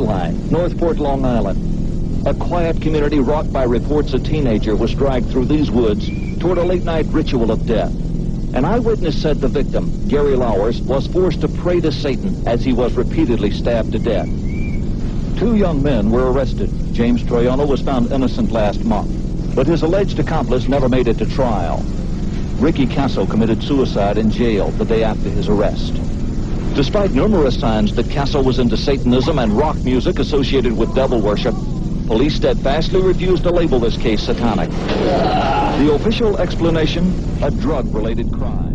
Coastline, Northport, Long Island. A quiet community rocked by reports a teenager was dragged through these woods toward a late-night ritual of death. An eyewitness said the victim, Gary Lowers, was forced to pray to Satan as he was repeatedly stabbed to death. 2 young men were arrested. James Troiano was found innocent last month, but his alleged accomplice never made it to trial. Ricky Kasso committed suicide in jail the day after his arrest. Despite numerous signs that Kasso was into Satanism and rock music associated with devil worship, police steadfastly refused to label this case satanic. The official explanation, a drug-related crime.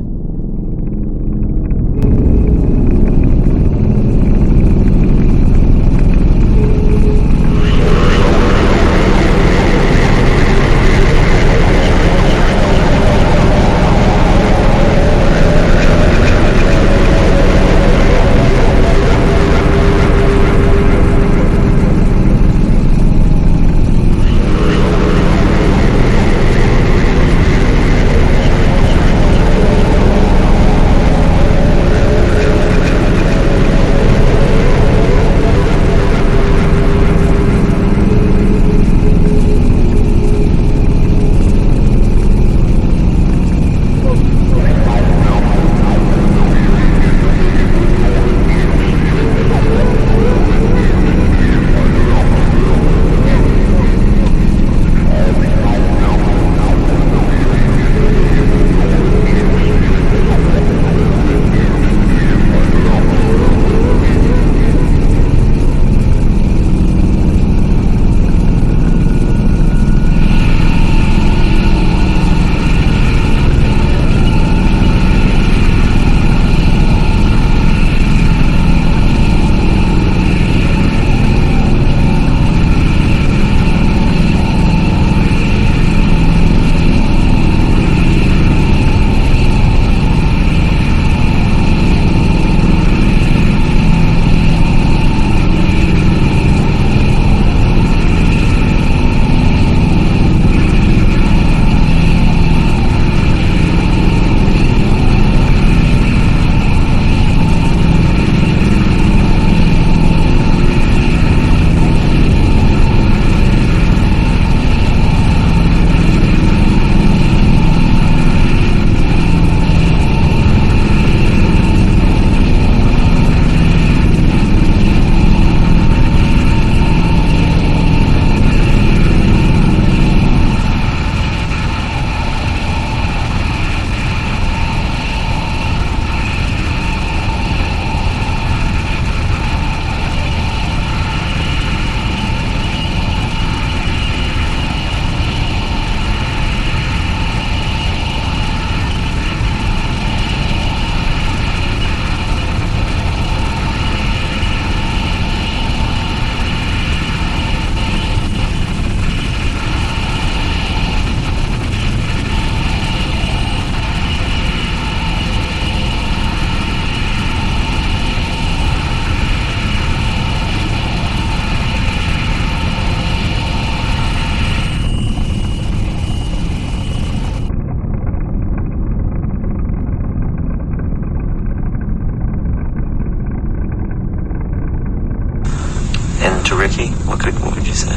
To Ricky, what would you say?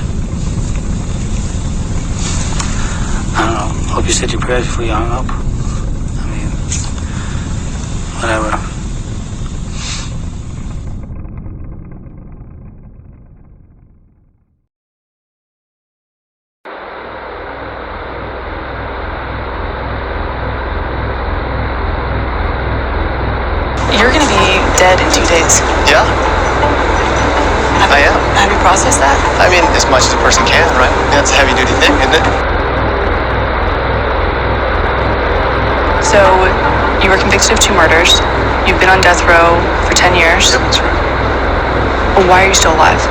I don't know. Hope you said your prayers before you hung up. I mean, whatever. You're gonna be dead in 2 days. Yeah, I am. Have you processed that? I mean, as much as a person can, right? That's a heavy-duty thing, isn't it? So, you were convicted of 2 murders. You've been on death row for 10 years. Yep, that's right. Well, why are you still alive?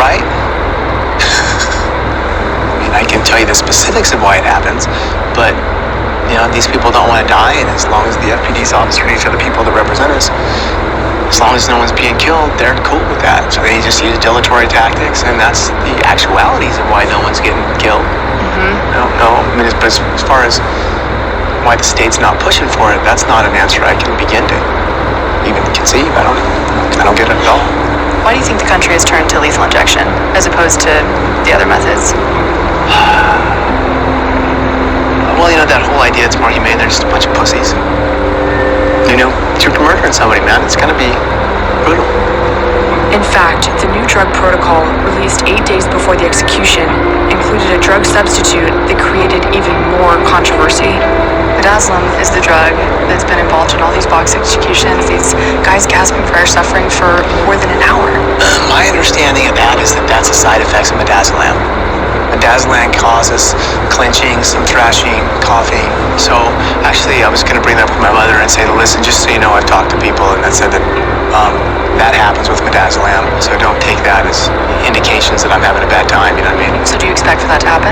Right? I mean, I can tell you the specifics of why it happens, but, you know, these people don't want to die, and as long as the FPD's officer and each other people that represent us, as long as no one's being killed, they're cool with that. So they just use dilatory tactics, and that's the actualities of why no one's getting killed. I don't know. I mean, but as far as why the state's not pushing for it, that's not an answer I can begin to even conceive. I don't get it at all. Why do you think the country has turned to lethal injection as opposed to the other methods? Well, that whole idea it's more humane, they're just a bunch of pussies. You're murdering somebody, man. It's gonna be brutal. In fact, the new drug protocol, released 8 days before the execution, included a drug substitute that created even more controversy. Midazolam is the drug that's been involved in all these box executions, these guys gasping for air suffering for more than an hour. My understanding of that is that that's a side effect of midazolam. Midazolam causes clenching, some thrashing, coughing. So actually I was going to bring that up with my mother and say, listen, just so you know, I've talked to people and that said that that happens with midazolam. So don't take that as indications that I'm having a bad time, you know what I mean? So do you expect for that to happen?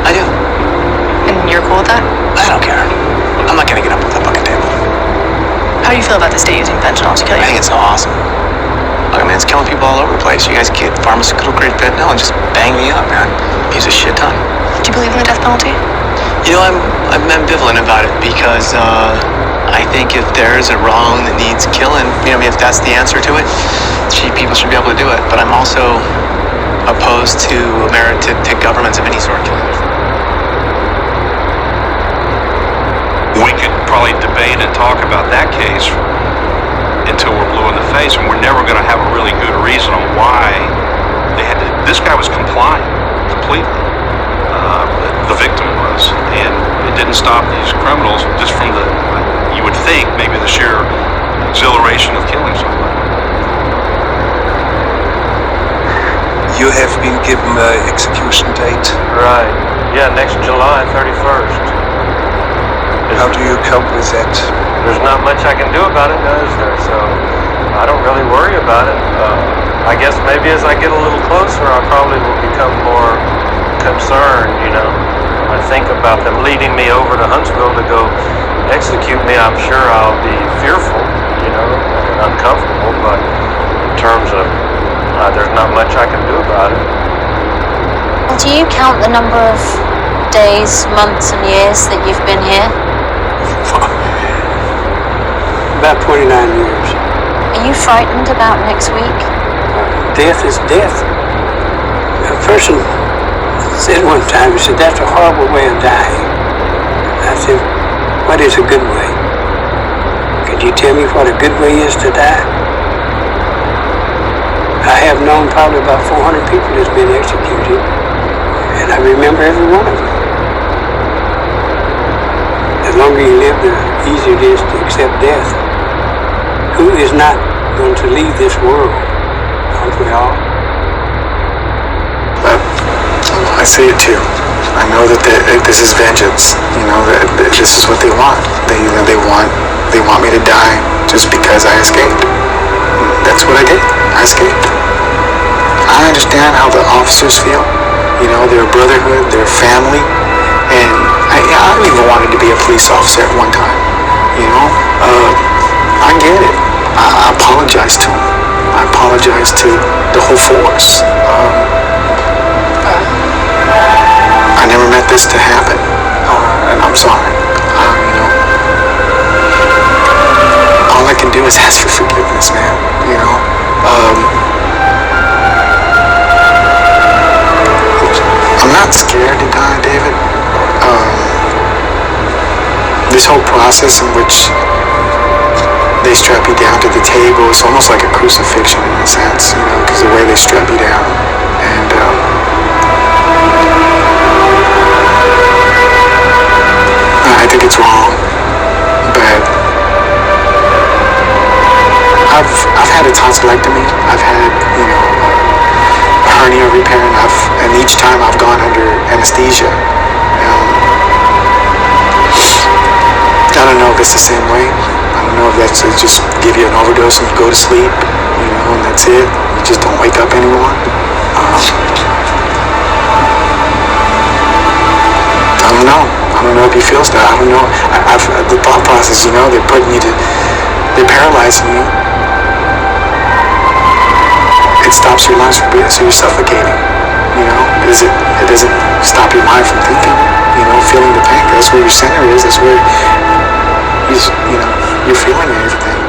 I do. And you're cool with that? I don't care. I'm not going to get up off that fucking table. How do you feel about the state using fentanyl to kill I you? think it's awesome. Look, man, it's killing people all over the place. You guys get pharmaceutical grade fentanyl and just bang me up, man. Use a shit ton. Do you believe in the death penalty? I'm ambivalent about it because I think if there's a wrong that needs killing, if that's the answer to it, people should be able to do it. But I'm also opposed to governments of any sort killing. We could probably debate and talk about that case until we're blue in the face, and we're never going to have a really good reason on why they had to. This guy was complying completely. The victim was, and it didn't stop these criminals just from you would think, maybe the sheer exhilaration of killing somebody. You have been given an execution date. Right. Yeah, next July 31st. How do you cope with that? There's not much I can do about it, is there? So I don't really worry about it. I guess maybe as I get a little closer, I probably will become more concerned, I think about them leading me over to Huntsville to go execute me. I'm sure I'll be fearful, and uncomfortable, but in terms of there's not much I can do about it. Do you count the number of days, months and years that you've been here? About 29 years. Are you frightened about next week? Death is death. A person said one time, he said, that's a horrible way of dying. I said, what is a good way? Could you tell me what a good way is to die? I have known probably about 400 people that's been executed, and I remember every one of them. The longer you live, the easier it is to accept death. Who is not going to leave this world? Aren't we all? I see it too. I know that this is vengeance. That this is what they want. They want me to die just because I escaped. That's what I did. I escaped. I understand how the officers feel. Their brotherhood, their family, and I even wanted to be a police officer at one time. I get it. I apologize to them. I apologize to the whole force. I never meant this to happen, and I'm sorry. All I can do is ask for forgiveness, man. I'm not scared to die, David. This whole process in which they strap you down to the table, it's almost like a crucifixion in a sense, because the way they strap you down, and I think it's wrong, but I've had a tonsillectomy. I've had, a hernia repair, and each time I've gone under anesthesia. I don't know if it's the same way. I don't know if that's to just give you an overdose and you go to sleep, and that's it. You just don't wake up anymore. I don't know. I don't know if he feels that. I don't know. The thought process, they're paralyzing you. It stops your lungs from breathing, so you're suffocating. It doesn't stop your mind from thinking, feeling the pain. That's where your center is. That's where you're feeling everything.